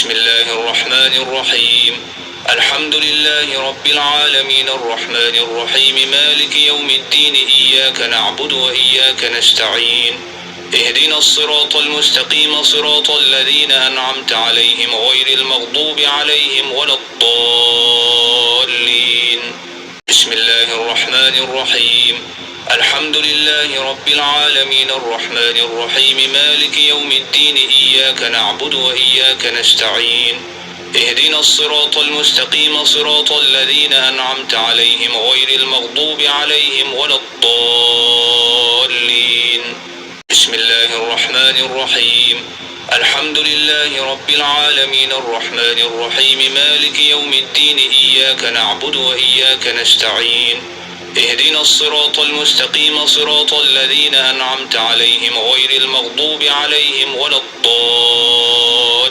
بسم الله الرحمن الرحيم. الحمد لله رب العالمين الرحمن الرحيم مالك يوم الدين إياك نعبد وإياك نستعين اهدنا الصراط المستقيم صراط الذين أنعمت عليهم غير المغضوب عليهم ولا الضالين. بسم الله الرحمن الرحيم. الحمد لله رب العالمين الرحمن الرحيم مالك يوم الدين إياك نعبد وإياك نستعين اهدنا الصراط المستقيم صراط الذين أنعمت عليهم غير المغضوب عليهم ولا الضالين. بسم الله الرحمن الرحيم. الحمد لله رب العالمين الرحمن الرحيم مالك يوم الدين إياك نعبد وإياك نستعين اهدنا الصراط المستقيم صراط الذين أنعمت عليهم غير المغضوب عليهم ولا الضالين.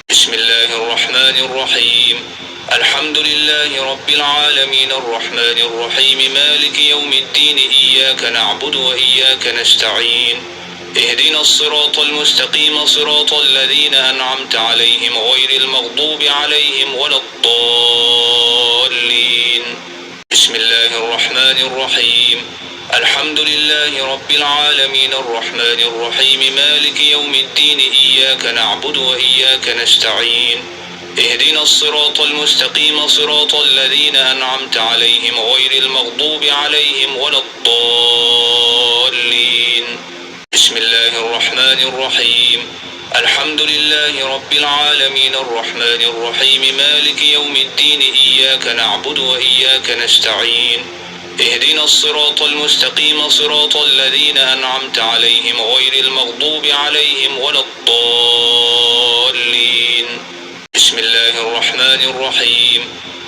بسم الله الرحمن الرحيم. الحمد لله رب العالمين الرحمن الرحيم مالك يوم الدين إياك نعبد وإياك نستعين اهدنا الصراط المستقيم صراط الذين أنعمت عليهم غير المغضوب عليهم ولا الضالين. بسم الله الرحمن الرحيم. الحمد لله رب العالمين الرحمن الرحيم مالك يوم الدين إياك نعبد وإياك نستعين اهدنا الصراط المستقيم صراط الذين أنعمت عليهم غير المغضوب عليهم ولا الضالين. بسم الله الرحمن الرحيم. الحمد لله رب العالمين الرحمن الرحيم مالك يوم الدين إياك نعبد وإياك نستعين اهدنا الصراط المستقيم صراط الذين أنعمت عليهم غير المغضوب عليهم ولا الضالين. بسم الله الرحمن الرحيم.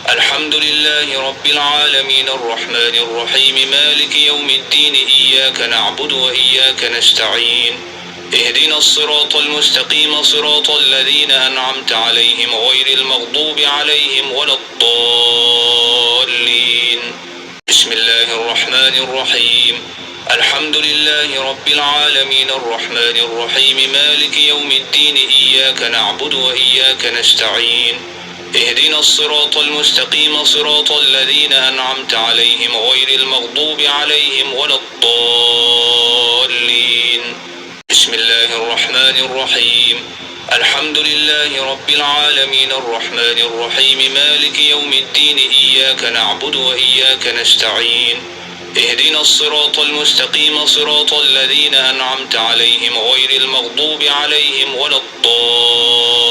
الحمد لله رب العالمين الرحمن الرحيم مالك يوم الدين إياك نعبد وإياك نستعين اهدنا الصراط المستقيم صراط الذين أنعمت عليهم غير المغضوب عليهم ولا الضالين. بسم الله الرحمن الرحيم. الحمد لله رب العالمين الرحمن الرحيم مالك يوم الدين إياك نعبد وإياك نستعين اهدنا الصراط المستقيم صراط الذين أنعمت عليهم غير المغضوب عليهم ولا الضالين. بسم الله الرحمن الرحيم. الحمد لله رب العالمين الرحمن الرحيم مالك يوم الدين إياك نعبد وإياك نستعين اهدنا الصراط المستقيم صراط الذين أنعمت عليهم غير المغضوب عليهم ولا الضالين.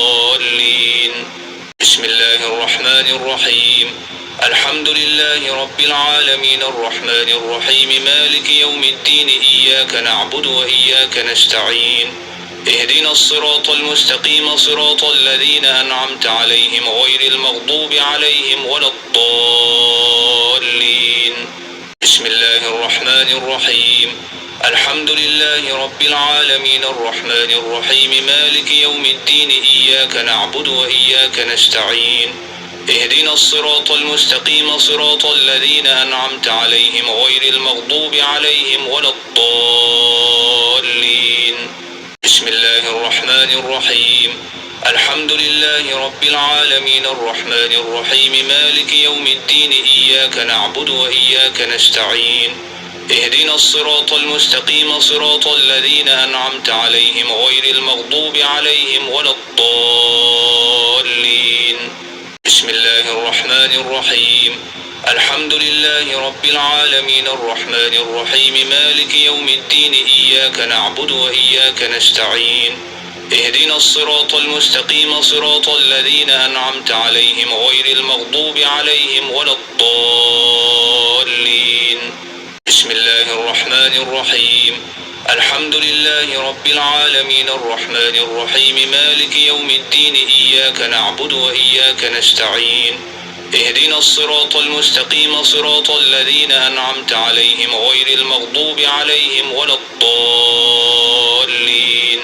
بسم الله الرحمن الرحيم. الحمد لله رب العالمين الرحمن الرحيم مالك يوم الدين إياك نعبد وإياك نستعين اهدنا الصراط المستقيم صراط الذين أنعمت عليهم غير المغضوب عليهم ولا الضالين. بسم الله الرحمن الرحيم. الحمد لله رب العالمين الرحمن الرحيم مالك يوم الدين إياك نعبد وإياك نستعين اهدنا الصراط المستقيم صراط الذين أنعمت عليهم غير المغضوب عليهم ولا الضالين. بسم الله الرحمن الرحيم. الحمد لله رب العالمين الرحمن الرحيم مالك يوم الدين إياك نعبد وإياك نستعين اهدنا الصراط المستقيم صراط الذين أنعمت عليهم غير المغضوب عليهم ولا الضالين. بسم الله الرحمن الرحيم. الحمد لله رب العالمين الرحمن الرحيم مالك يوم الدين إياك نعبد وإياك نستعين اهدنا الصراط المستقيم صراط الذين أنعمت عليهم غير المغضوب عليهم ولا الضالين. بسم الله الرحمن الرحيم. الحمد لله رب العالمين الرحمن الرحيم مالك يوم الدين إياك نعبد وإياك نستعين اهدنا الصراط المستقيم صراط الذين أنعمت عليهم غير المغضوب عليهم ولا الضالين.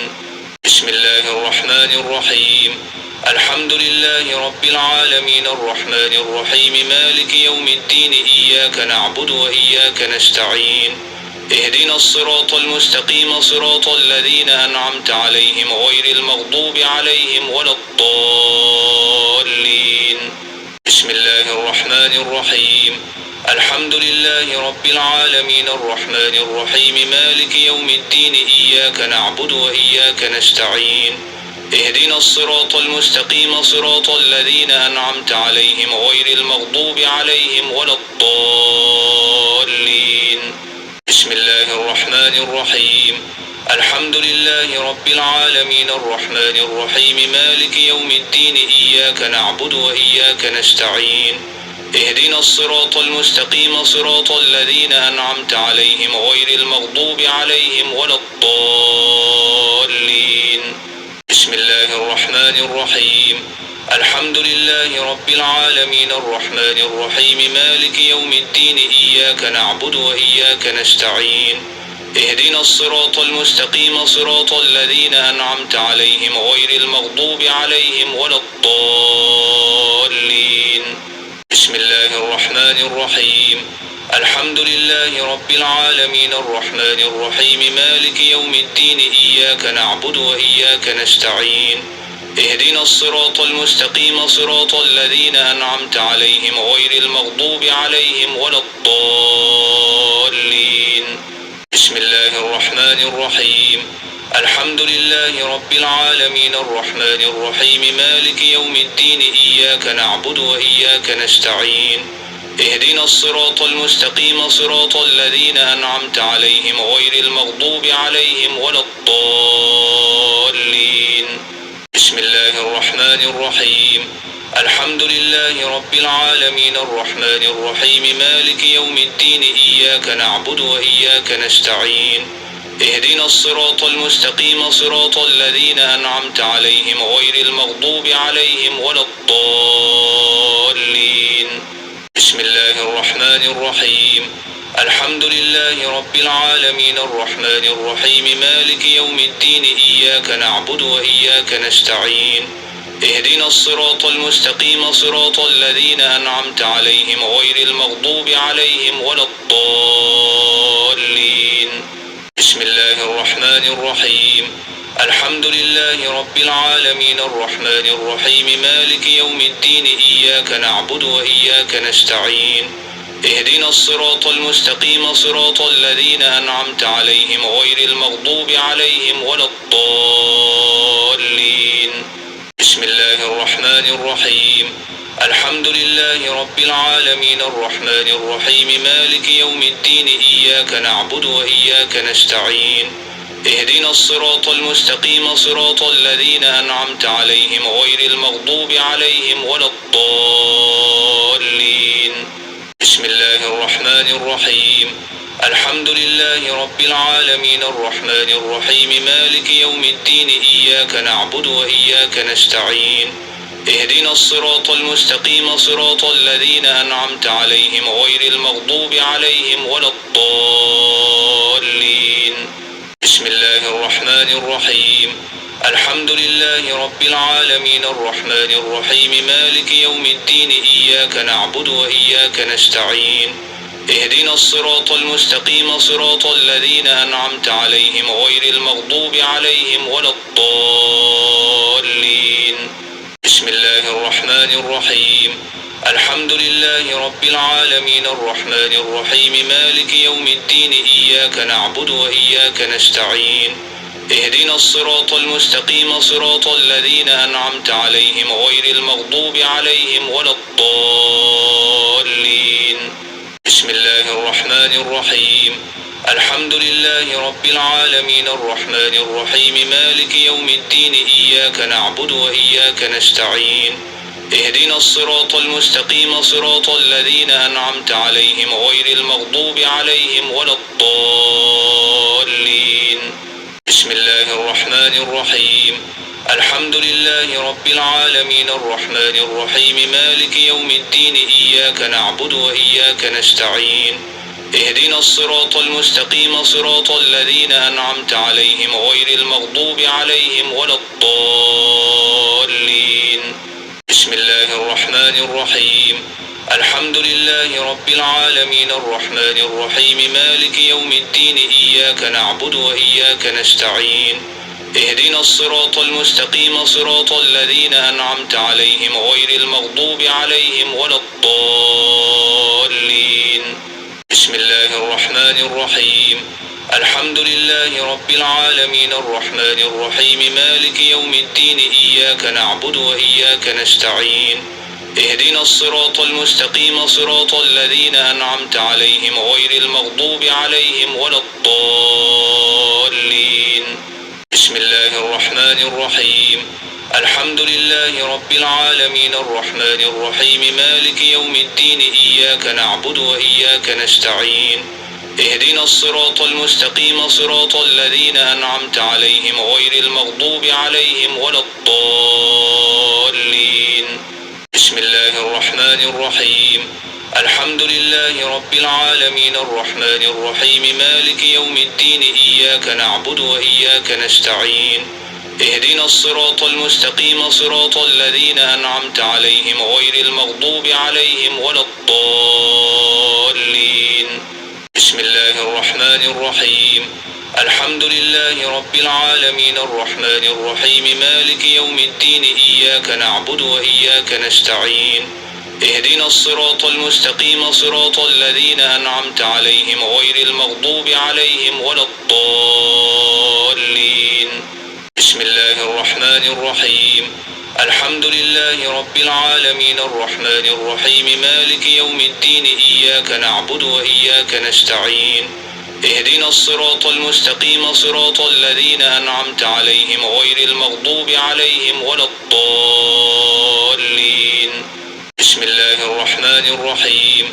بسم الله الرحمن الرحيم. الحمد لله رب العالمين الرحمن الرحيم مالك يوم الدين إياك نعبد وإياك نستعين اهدنا الصراط المستقيم صراط الذين أنعمت عليهم غير المغضوب عليهم ولا الضالين. بسم الله الرحمن الرحيم. الحمد لله رب العالمين الرحمن الرحيم مالك يوم الدين إياك نعبد وإياك نستعين اهدنا الصراط المستقيم صراط الذين أنعمت عليهم غير المغضوب عليهم ولا الضالين. بسم الله الرحمن الرحيم. الحمد لله رب العالمين الرحمن الرحيم مالك يوم الدين إياك نعبد وإياك نستعين اهدنا الصراط المستقيم صراط الذين أنعمت عليهم غير المغضوب عليهم ولا الضالين. بسم الله الرحمن الرحيم. الحمد لله رب العالمين الرحمن الرحيم مالك يوم الدين إياك نعبد وإياك نستعين اهدنا الصراط المستقيم صراط الذين أنعمت عليهم غير المغضوب عليهم ولا الضالين. بسم الله الرحمن الرحيم. الحمد لله رب العالمين الرحمن الرحيم مالك يوم الدين إياك نعبد وإياك نستعين اهدنا الصراط المستقيم صراط الذين أنعمت عليهم غير المغضوب عليهم ولا الضالين. بسم الله الرحمن الرحيم. الحمد لله رب العالمين الرحمن الرحيم مالك يوم الدين إياك نعبد وإياك نستعين اهدنا الصراط المستقيم صراط الذين أنعمت عليهم غير المغضوب عليهم ولا الضالين. بسم الله الرحمن الرحيم. الحمد لله رب العالمين الرحمن الرحيم مالك يوم الدين إياك نعبد وإياك نستعين اهدنا الصراط المستقيم صراط الذين أنعمت عليهم غير المغضوب عليهم ولا الضالين. بسم الله الرحمن الرحيم. الحمد لله رب العالمين الرحمن الرحيم مالك يوم الدين إياك نعبد وإياك نستعين اهدنا الصراط المستقيم صراط الذين أنعمت عليهم غير المغضوب عليهم ولا الضالين. بسم الله الرحمن الرحيم. الحمد لله رب العالمين الرحمن الرحيم مالك يوم الدين إياك نعبد وإياك نستعين اهدنا الصراط المستقيم صراط الذين أنعمت عليهم غير المغضوب عليهم ولا الضالين. بسم الله الرحمن الرحيم. الحمد لله رب العالمين الرحمن الرحيم مالك يوم الدين إياك نعبد وإياك نستعين اهدنا الصراط المستقيم صراط الذين أنعمت عليهم غير المغضوب عليهم ولا الضالين. بسم الله الرحمن الرحيم. الحمد لله رب العالمين الرحمن الرحيم مالك يوم الدين إياك نعبد وإياك نستعين اهدنا الصراط المستقيم صراط الذين أنعمت عليهم غير المغضوب عليهم ولا الضالين. بسم الله الرحمن الرحيم. الحمد لله رب العالمين الرحمن الرحيم مالك يوم الدين إياك نعبد وإياك نستعين اهدنا الصراط المستقيم صراط الذين أنعمت عليهم غير المغضوب عليهم ولا الضالين. بسم الله الرحمن الرحيم. الحمد لله رب العالمين الرحمن الرحيم مالك يوم الدين إياك نعبد وإياك نستعين اهدنا الصراط المستقيم صراط الذين أنعمت عليهم غير المغضوب عليهم ولا الضالين. بسم الله الرحمن الرحيم. الحمد لله رب العالمين الرحمن الرحيم مالك يوم الدين إياك نعبد وإياك نستعين اهدنا الصراط المستقيم صراط الذين أنعمت عليهم غير المغضوب عليهم ولا الضالين. بسم الله الرحمن الرحيم. الحمد لله رب العالمين الرحمن الرحيم مالك يوم الدين إياك نعبد وإياك نستعين اهدنا الصراط المستقيم صراط الذين أنعمت عليهم غير المغضوب عليهم ولا الضالين. بسم الله الرحمن الرحيم. الحمد لله رب رب العالمين الرحمن الرحيم مالك يوم الدين إياك نعبد وإياك نستعين اهدنا الصراط المستقيم صراط الذين أنعمت عليهم غير المغضوب عليهم ولا الضالين بسم الله الرحمن الرحيم الحمد لله رب العالمين الرحمن الرحيم مالك يوم الدين إياك نعبد وإياك نستعين اهدنا الصراط المستقيم صراط الذين أنعمت عليهم غير المغضوب عليهم ولا الضالين بسم الله الرحمن الرحيم الحمد لله رب العالمين الرحمن الرحيم مالك يوم الدين إياك نعبد وإياك نستعين اهدنا الصراط المستقيم صراط الذين أنعمت عليهم غير المغضوب عليهم ولا الضالين بسم الله الرحمن الرحيم الحمد لله رب العالمين الرحمن الرحيم مالك يوم الدين إياك نعبد وإياك نستعين اهدنا الصراط المستقيم صراط الذين أنعمت عليهم غير المغضوب عليهم ولا الضالين بسم الله الرحمن الرحيم الحمد لله رب العالمين الرحمن الرحيم مالك يوم الدين إياك نعبد وإياك نستعين اهدنا الصراط المستقيم صراط الذين أنعمت عليهم غير المغضوب عليهم ولا الضالين بسم الله الرحمن الرحيم الحمد لله رب العالمين الرحمن الرحيم مالك يوم الدين إياك نعبد وإياك نستعين اهدنا الصراط المستقيم صراط الذين أنعمت عليهم غير المغضوب عليهم ولا الضالين بسم الله الرحمن الرحيم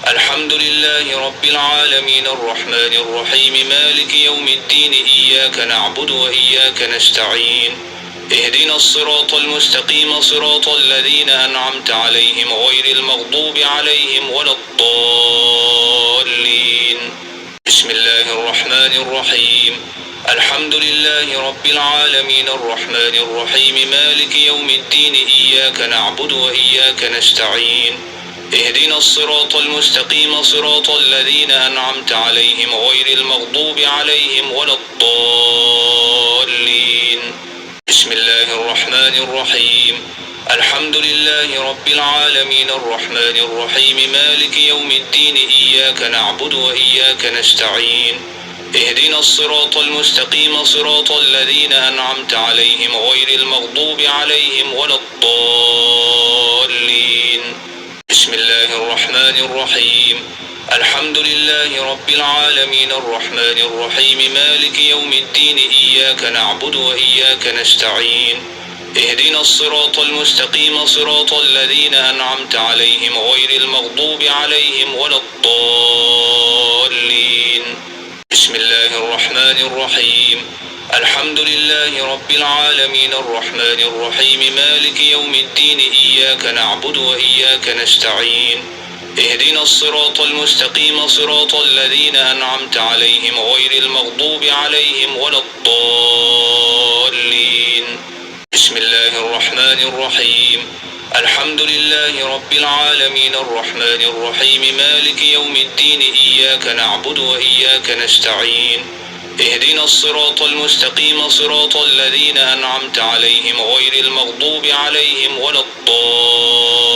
الحمد لله رب العالمين الرحمن الرحيم مالك يوم الدين إياك نعبد وإياك نستعين اهدنا الصراط المستقيم صراط الذين أنعمت عليهم غير المغضوب عليهم ولا الضالين بسم الله الرحمن الرحيم الحمد لله رب العالمين الرحمن الرحيم مالك يوم الدين إياك نعبد وإياك نستعين اهدنا الصراط المستقيم صراط الذين أنعمت عليهم غير المغضوب عليهم ولا الضالين بسم الله الرحمن الرحيم الحمد لله رب العالمين الرحمن الرحيم مالك يوم الدين إياك نعبد وإياك نستعين اهدنا الصراط المستقيم صراط الذين أنعمت عليهم غير المغضوب عليهم ولا الضالين بسم الله الرحمن الرحيم الحمد لله رب العالمين الرحمن الرحيم مالك يوم الدين إياك نعبد وإياك نستعين اهدنا الصراط المستقيم صراط الذين أنعمت عليهم غير المغضوب عليهم ولا الضالين بسم الله الرحمن الرحيم الحمد لله رب العالمين الرحمن الرحيم مالك يوم الدين إياك نعبد وإياك نستعين اهدنا الصراط المستقيم صراط الذين أنعمت عليهم غير المغضوب عليهم ولا الضالين بسم الله الرحمن الرحيم الحمد لله رب العالمين الرحمن الرحيم مالك يوم الدين إياك نعبد وإياك نستعين اهدنا الصراط المستقيم صراط الذين أنعمت عليهم غير المغضوب عليهم ولا الضالين